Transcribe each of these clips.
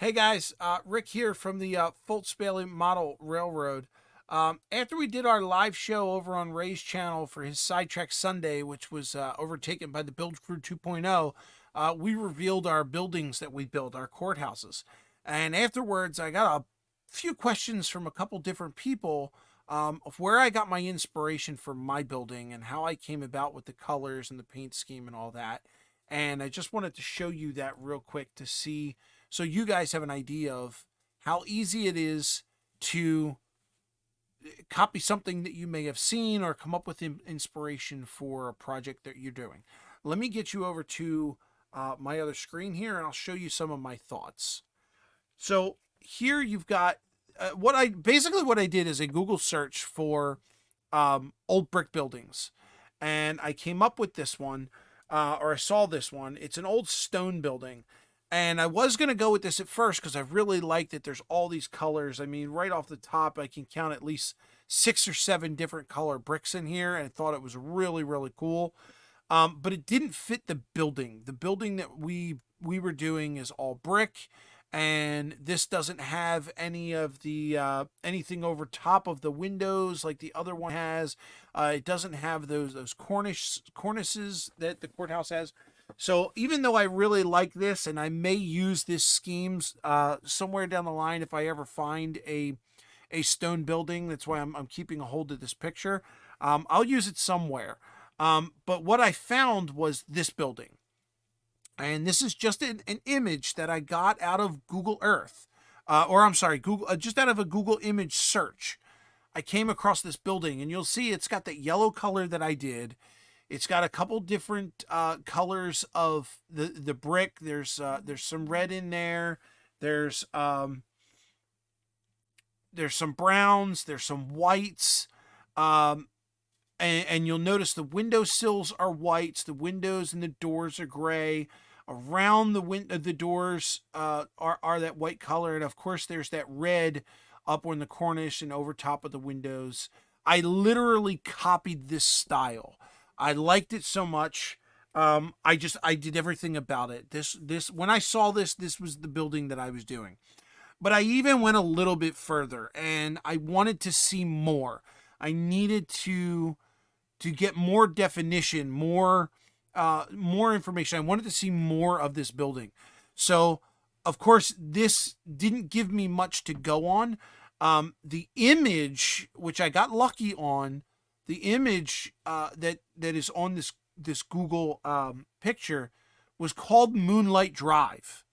Hey guys, Rick here from the Fultz Bailey Model Railroad. After we did our live show over on Ray's channel for his Sidetrack Sunday, which was overtaken by the Build Crew 2.0, we revealed our buildings that we built, our courthouses. And afterwards, I got a few questions from a couple different people of where I got my inspiration for my building and how I came about with the colors and the paint scheme and all that. And I just wanted to show you that real quick to see so you guys have an idea of how easy it is to copy something that you may have seen or come up with inspiration for a project that you're doing. Let me get you over to my other screen here and I'll show you some of my thoughts. So here you've got what I did is a Google search for old brick buildings, and I came up with this one, or I saw this one. It's an old stone building, and I was gonna go with this at first because I really liked it. There's all these colors. I mean, right off the top, I can count at least 6 or 7 different color bricks in here, and I thought it was really really cool. But it didn't fit the building. The building that we were doing is all brick, and this doesn't have any of the anything over top of the windows like the other one has. It doesn't have those cornices that the courthouse has. So even though I really like this, and I may use this schemes somewhere down the line if I ever find a stone building, that's why I'm keeping a hold of this picture. I'll use it somewhere. But what I found was this building. And this is just an image that I got out of Google Earth. Or I'm sorry, Google, just out of a Google image search. I came across this building, and you'll see it's got that yellow color that I did. It's got a couple different colors of the brick. There's some red in there. There's some browns. There's some whites. And you'll notice the window sills are whites. The windows and the doors are gray. Around the doors are that white color, and of course there's that red up on the cornice and over top of the windows. I literally copied this style. I liked it so much. I did everything about it. This when I saw this was the building that I was doing. But I even went a little bit further, and I wanted to see more. I needed to get more definition, more information. I wanted to see more of this building. So, of course, this didn't give me much to go on. The image, which I got lucky on, the image that is on this Google picture was called Moonlight Drive.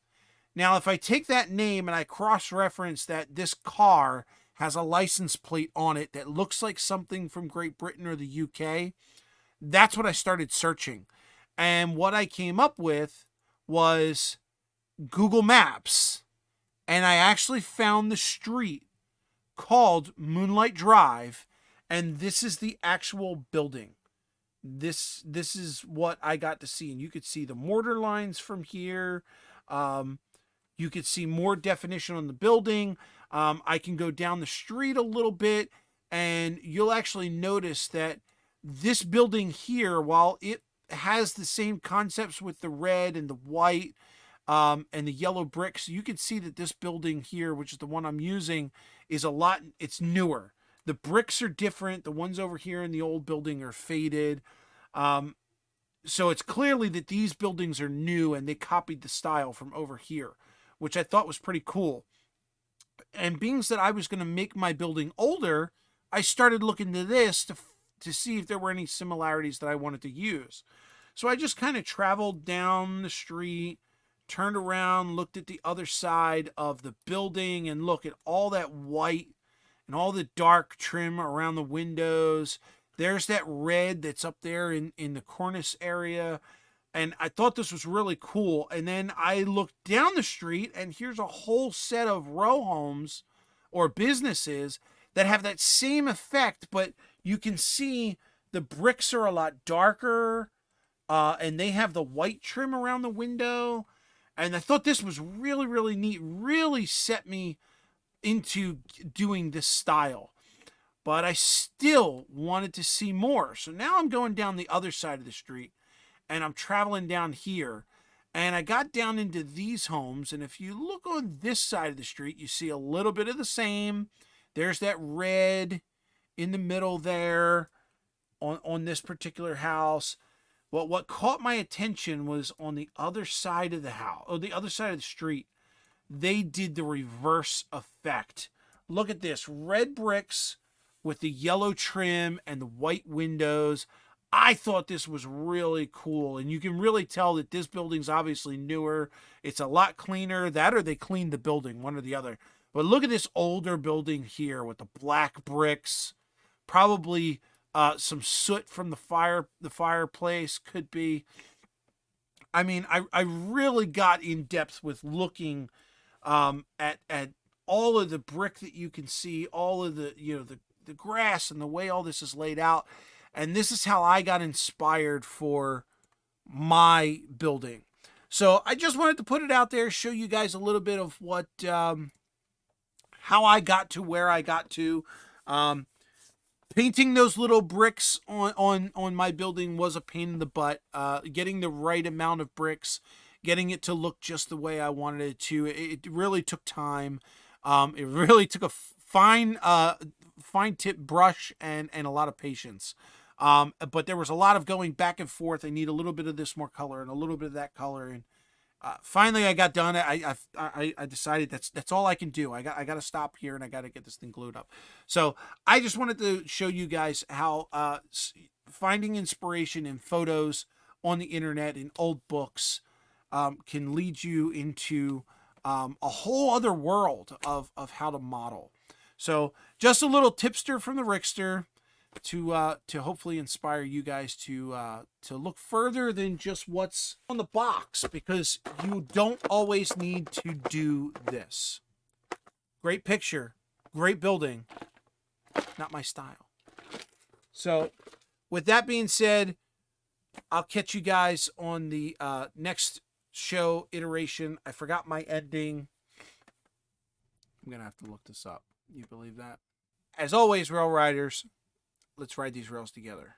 Now, if I take that name and I cross-reference that this car has a license plate on it that looks like something from Great Britain or the UK, that's what I started searching. And what I came up with was Google Maps. And I actually found the street called Moonlight Drive. And this is the actual building. This is what I got to see. And you could see the mortar lines from here. You could see more definition on the building. I can go down the street a little bit, and you'll actually notice that this building here, while it has the same concepts with the red and the white and the yellow bricks, you can see that this building here, which is the one I'm using, it's newer. The bricks are different. The ones over here in the old building are faded. So it's clearly that these buildings are new, and they copied the style from over here, which I thought was pretty cool. And being that I was going to make my building older, I started looking to this to see if there were any similarities that I wanted to use. So I just kind of traveled down the street, turned around, looked at the other side of the building, and look at all that white and all the dark trim around the windows. There's that red that's up there in the cornice area. And I thought this was really cool. And then I looked down the street, and here's a whole set of row homes or businesses that have that same effect, but you can see the bricks are a lot darker, and they have the white trim around the window. And I thought this was really, really neat, really set me into doing this style. But I still wanted to see more. So now I'm going down the other side of the street, and I'm traveling down here, And I got down into these homes, and if you look on this side of the street, you see a little bit of the same. There's that red in the middle there on this particular house. Well, what caught my attention was on the other side of the house, or the other side of the street, they did the reverse effect. Look at this, red bricks with the yellow trim and the white windows. I thought this was really cool, and you can really tell that this building's obviously newer. It's a lot cleaner. That or they cleaned the building, one or the other. But look at this older building here with the black bricks. Probably some soot from the fireplace could be. I mean, I really got in depth with looking at all of the brick that you can see, all of the the grass and the way all this is laid out. And this is how I got inspired for my building. So I just wanted to put it out there, show you guys a little bit of what, how I got to where I got to. Painting those little bricks on my building was a pain in the butt. Getting the right amount of bricks, getting it to look just the way I wanted it to. It really took time. It really took a fine tip brush and a lot of patience. But there was a lot of going back and forth. I need a little bit of this more color and a little bit of that color. And finally I got done. I decided that's all I can do. I got to stop here and I got to get this thing glued up. So I just wanted to show you guys how finding inspiration in photos on the internet, in old books, can lead you into a whole other world of how to model. So just a little tipster from the Rickster to hopefully inspire you guys to look further than just what's on the box, because you don't always need to do this. Great picture, great building, not my style. So with that being said, I'll catch you guys on the next show iteration. I forgot my ending. I'm gonna have to look this up. You believe that? As always, Rail Riders, let's ride these rails together.